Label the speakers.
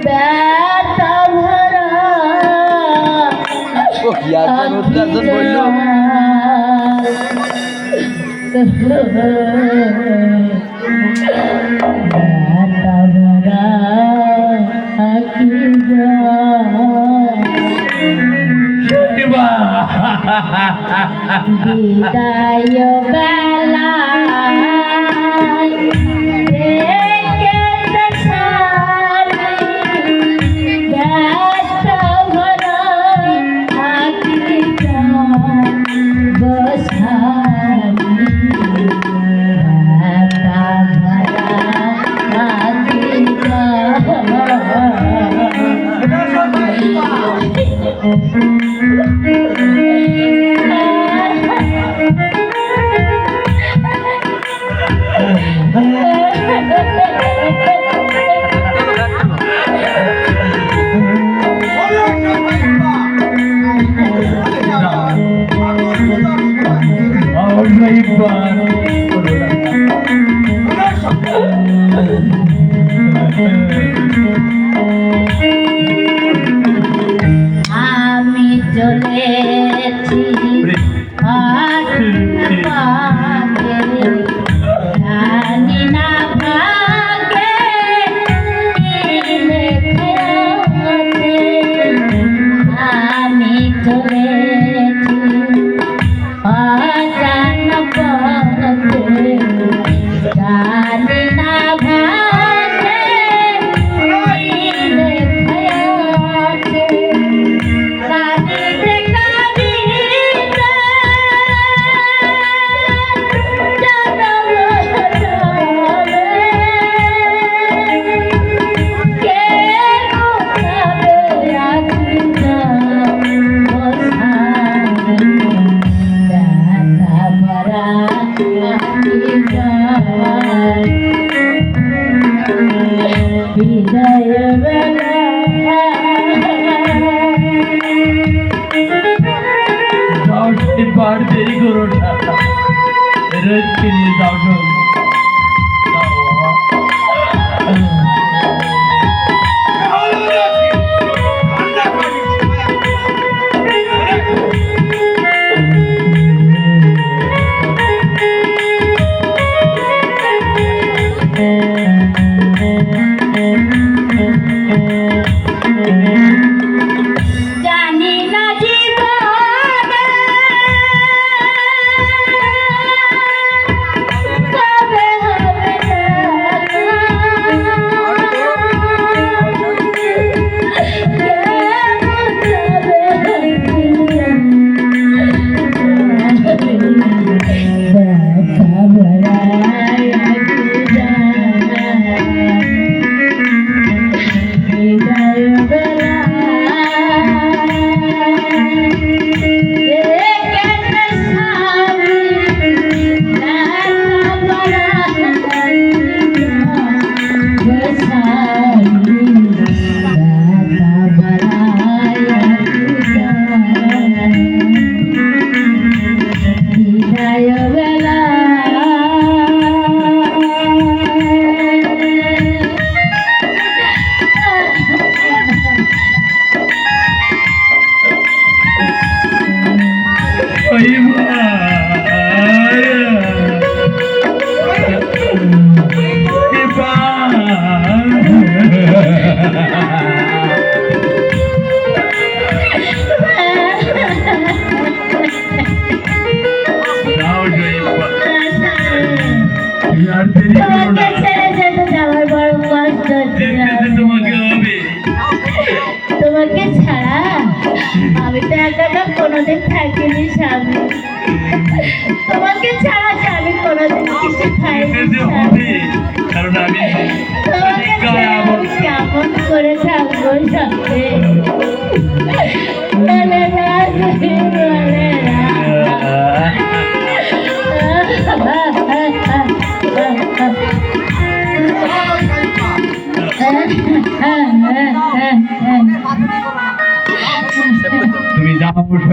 Speaker 1: ব্যথা ভরা বিদায় বেলা আমি চলেছি জানি না ভাগে আমি চলেছি অজান পথে জানি না ভাগে বিদায় বেলা
Speaker 2: বার দেরি করো না রোজকে নিয়ে যাও
Speaker 1: জানি না জীবনে কবে হবে তোমাকে ছাড়া আমি তো একা কোনোদিন থাকিনি স্বামী। তোমাকে ছাড়া স্বামী কোনোদিন কিছু খাইনি
Speaker 2: কারণ আমি
Speaker 1: তোমাকে কেমন করে থাকবো সাথে